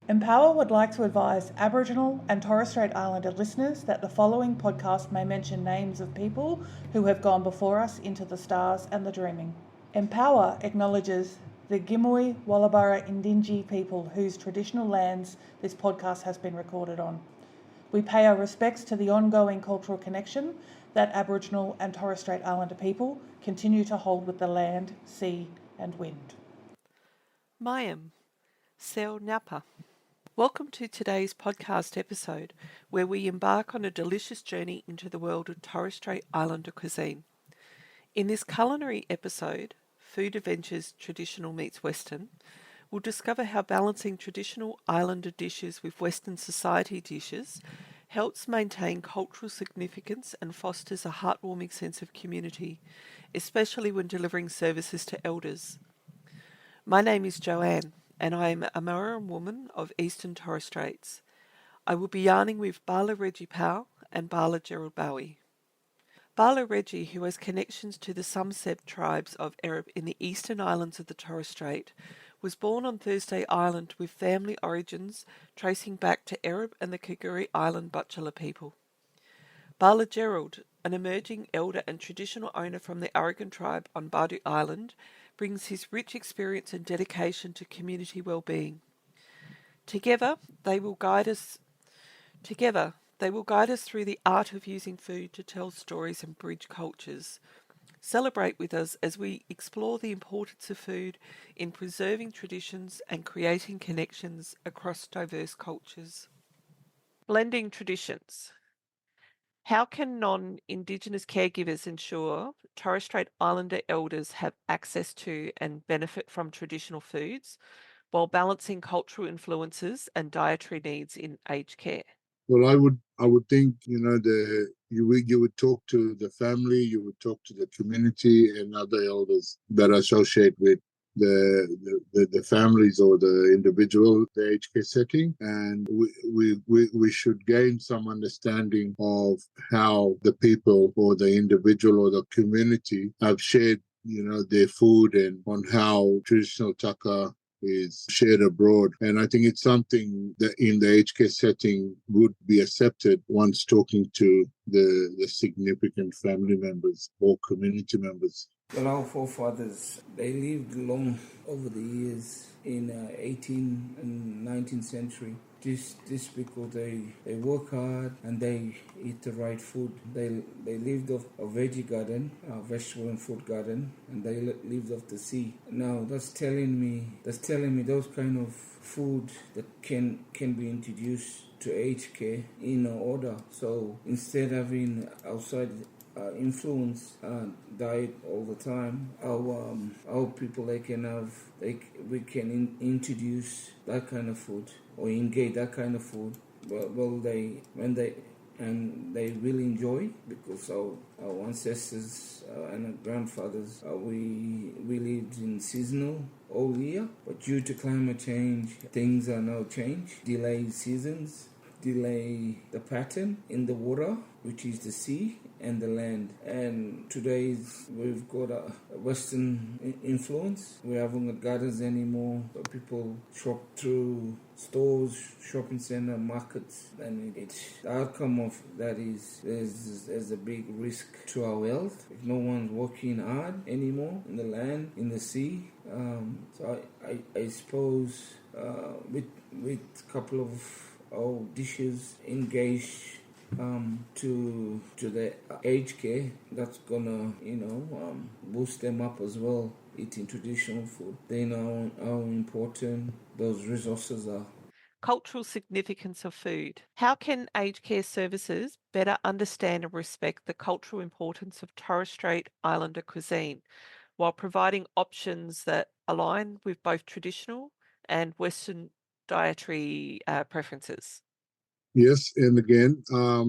EmpauR would like to advise Aboriginal and Torres Strait Islander listeners that the following podcast may mention names of people who have gone before us into the stars and the dreaming. EmpauR acknowledges the Gimuy-walubrra indinji people whose traditional lands this podcast has been recorded on. We pay our respects to the ongoing cultural connection that Aboriginal and Torres Strait Islander people continue to hold with the land, sea and wind. Mayam, Sel Napa. Welcome to today's podcast episode, where we embark on a delicious journey into the world of Torres Strait Islander cuisine. In this culinary episode, Food Adventures Traditional Meets Western, we'll discover how balancing traditional Islander dishes with Western society dishes helps maintain cultural significance and fosters a heartwarming sense of community, especially when delivering services to elders. My name is Joanne, and I am a Maoris woman of Eastern Torres Straits. I will be yarning with Bala Reggie Powell and Bala Gerald Bowie. Bala Reggie, who has connections to the Sumseb tribes of Arab in the eastern islands of the Torres Strait, was born on Thursday Island with family origins tracing back to Arab and the Kaguri Island Butchulla people. Bala Gerald, an emerging elder and traditional owner from the Aragon tribe on Bardu Island, brings his rich experience and dedication to community well-being. Together, they will guide us through the art of using food to tell stories and bridge cultures. Celebrate with us as we explore the importance of food in preserving traditions and creating connections across diverse cultures. Blending traditions. How can non-Indigenous caregivers ensure Torres Strait Islander elders have access to and benefit from traditional foods while balancing cultural influences and dietary needs in aged care? Well, I would think you would talk to the family, you would talk to the community and other elders that associate with the families or the individual, the aged care setting, and we should gain some understanding of how the people or the individual or the community have shared their food and on how traditional taka is shared abroad. And I think it's something that in the aged care setting would be accepted once talking to the significant family members or community members. Well, our forefathers, they lived long over the years in 18th and 19th century. This because they work hard and they eat the right food. They lived off a veggie garden, a vegetable and fruit garden, and they lived off the sea. Now that's telling me those kind of food that can be introduced to aged care in order. So instead of having outside influence diet all the time, our people we can introduce that kind of food or engage that kind of food. Well, they really enjoy, because our ancestors and our grandfathers we lived in seasonal all year, but due to climate change things are now changed. Delayed seasons, delay the pattern in the water, which is the sea and the land. And today we've got a Western influence. We haven't got gardens anymore, but people shop through stores, shopping center, markets, and the outcome of that is there's a big risk to our health if no one's working hard anymore in the land, in the sea. So I suppose with a couple of our dishes engaged to the aged care, that's gonna boost them up as well, eating traditional food. They know how important those resources are. Cultural significance of food. How can aged care services better understand and respect the cultural importance of Torres Strait Islander cuisine while providing options that align with both traditional and Western dietary preferences? Yes, and again, a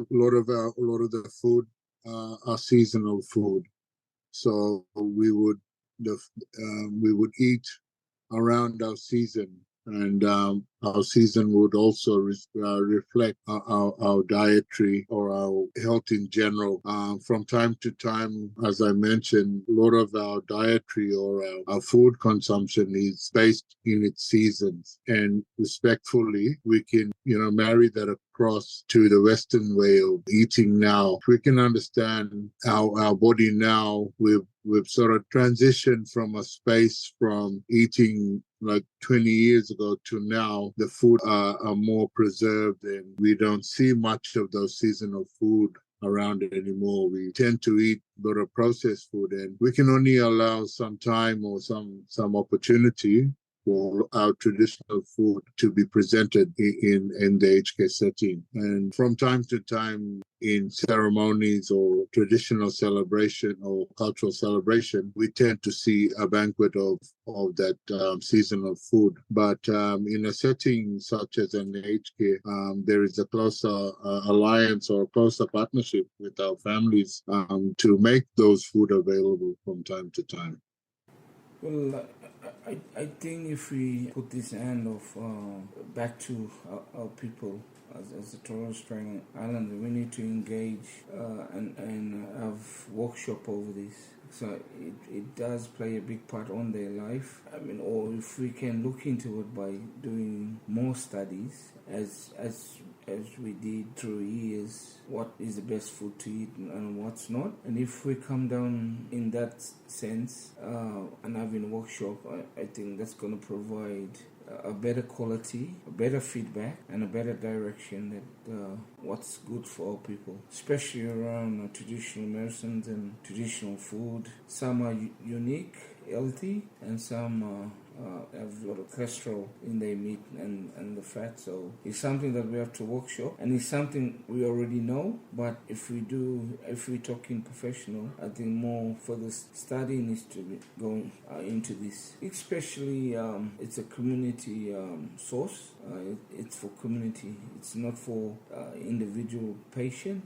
lot of the food are seasonal food, so we would eat around our season. And our season would also reflect our dietary or our health in general. From time to time, as I mentioned, a lot of our dietary or our food consumption is based in its seasons. And respectfully, we can, marry that across to the Western way of eating now. We can understand our body now. We've sort of transitioned from a space from eating like 20 years ago to now. The food are more preserved, and we don't see much of those seasonal food around it anymore. We tend to eat a lot of processed food, and we can only allow some time or some opportunity for our traditional food to be presented in the aged care setting. And from time to time, in ceremonies or traditional celebration or cultural celebration, we tend to see a banquet of that seasonal food. But in a setting such as an aged care, there is a closer alliance or a closer partnership with our families to make those food available from time to time. Well, I think if we put this hand of back to our people as a Torres Strait Islander, we need to engage and have workshop over this. So it does play a big part on their life. I mean, or if we can look into it by doing more studies as we did through years, what is the best food to eat and what's not. And if we come down in that sense and having a workshop, I think that's going to provide a better quality, a better feedback, and a better direction that what's good for our people, especially around traditional medicines and traditional food. Some are unique, healthy, and some have a lot of cholesterol in their meat and the fat. So it's something that we have to workshop, and it's something we already know. But if we're talking professional, I think more further study needs to be going into this. Especially, it's a community source. It's for community. It's not for individual patient.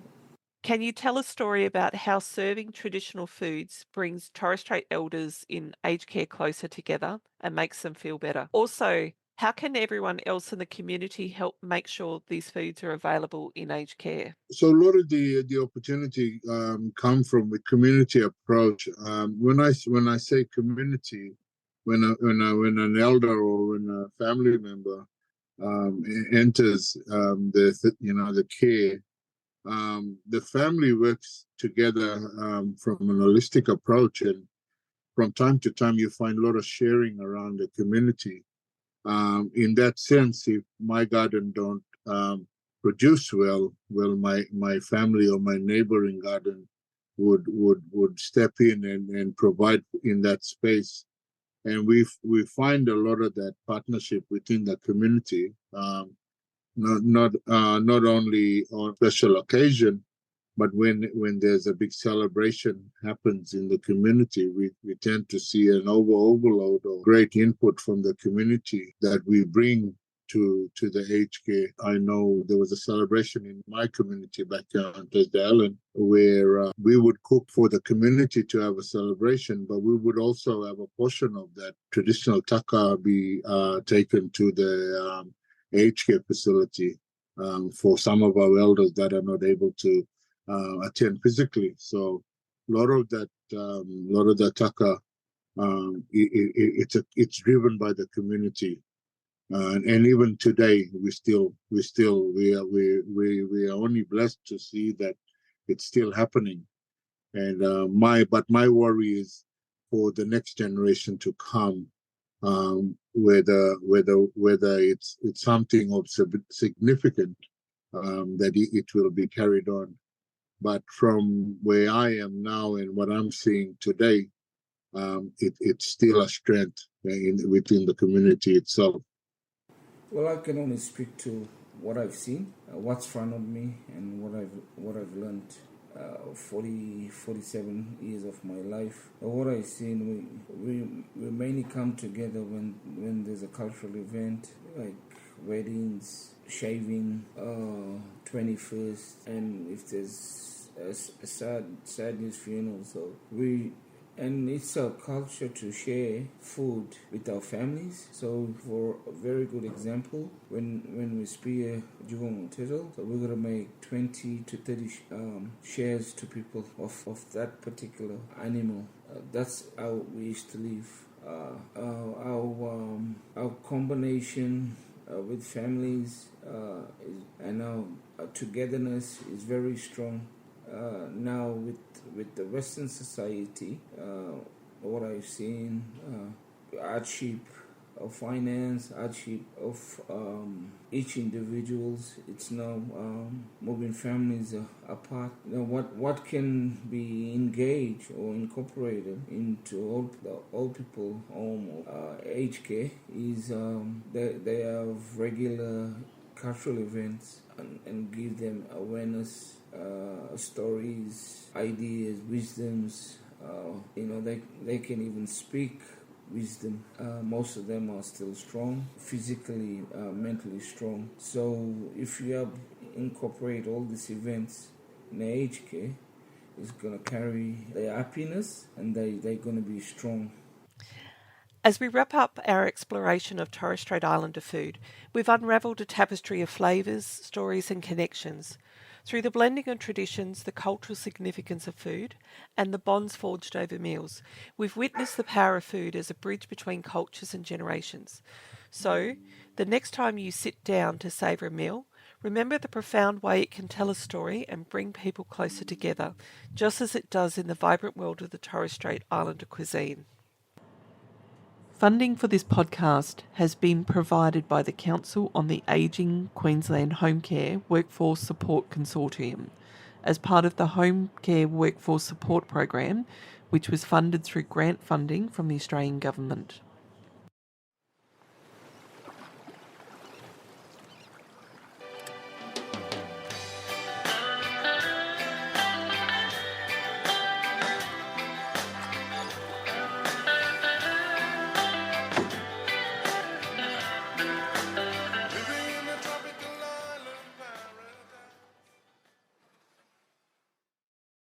Can you tell a story about how serving traditional foods brings Torres Strait elders in aged care closer together and makes them feel better? Also, how can everyone else in the community help make sure these foods are available in aged care? So a lot of the opportunity come from the community approach. When I say community, when an elder or when a family member enters the care. The family works together from an holistic approach, and from time to time you find a lot of sharing around the community. In that sense, if my garden don't produce well, my family or my neighboring garden would step in and provide in that space. And we find a lot of that partnership within the community. Not only on special occasion, but when there's a big celebration happens in the community, we tend to see an overload of great input from the community that we bring to the aged care. I know there was a celebration in my community back on Thursday Island where we would cook for the community to have a celebration, but we would also have a portion of that traditional taka be taken to the aged care facility for some of our elders that are not able to attend physically. So a lot of that taka, it's driven by the community, and even today we are only blessed to see that it's still happening. And my worry is for the next generation to come. Whether it's something of significant that it will be carried on. But from where I am now and what I'm seeing today, it's still a strength within the community itself. Well, I can only speak to what I've seen, what's in front of me, and what I've learned. 47 years of my life. What I've seen, we mainly come together when there's a cultural event like weddings, shaving, 21st, and if there's a sad news funeral. So we and it's a culture to share food with our families. So for a very good example, when we spear dugong turtle, so we're gonna make 20 to 30 shares to people of that particular animal. That's how we used to live. Our combination with families and our togetherness is very strong. Now with the Western society, what I've seen, hardship of finance, hardship of each individuals, it's now moving families apart. What can be engaged or incorporated into all people home aged care is they have regular cultural events and give them awareness, stories, ideas, wisdoms. They can even speak wisdom. Most of them are still strong, physically, mentally strong. So if you incorporate all these events in aged care, it's going to carry their happiness and they're going to be strong. As we wrap up our exploration of Torres Strait Islander food, we've unravelled a tapestry of flavours, stories and connections. Through the blending of traditions, the cultural significance of food, and the bonds forged over meals, we've witnessed the power of food as a bridge between cultures and generations. So, the next time you sit down to savour a meal, remember the profound way it can tell a story and bring people closer together, just as it does in the vibrant world of the Torres Strait Islander cuisine. Funding for this podcast has been provided by the Council on the Ageing Queensland Home Care Workforce Support Consortium as part of the Home Care Workforce Support Program, which was funded through grant funding from the Australian Government.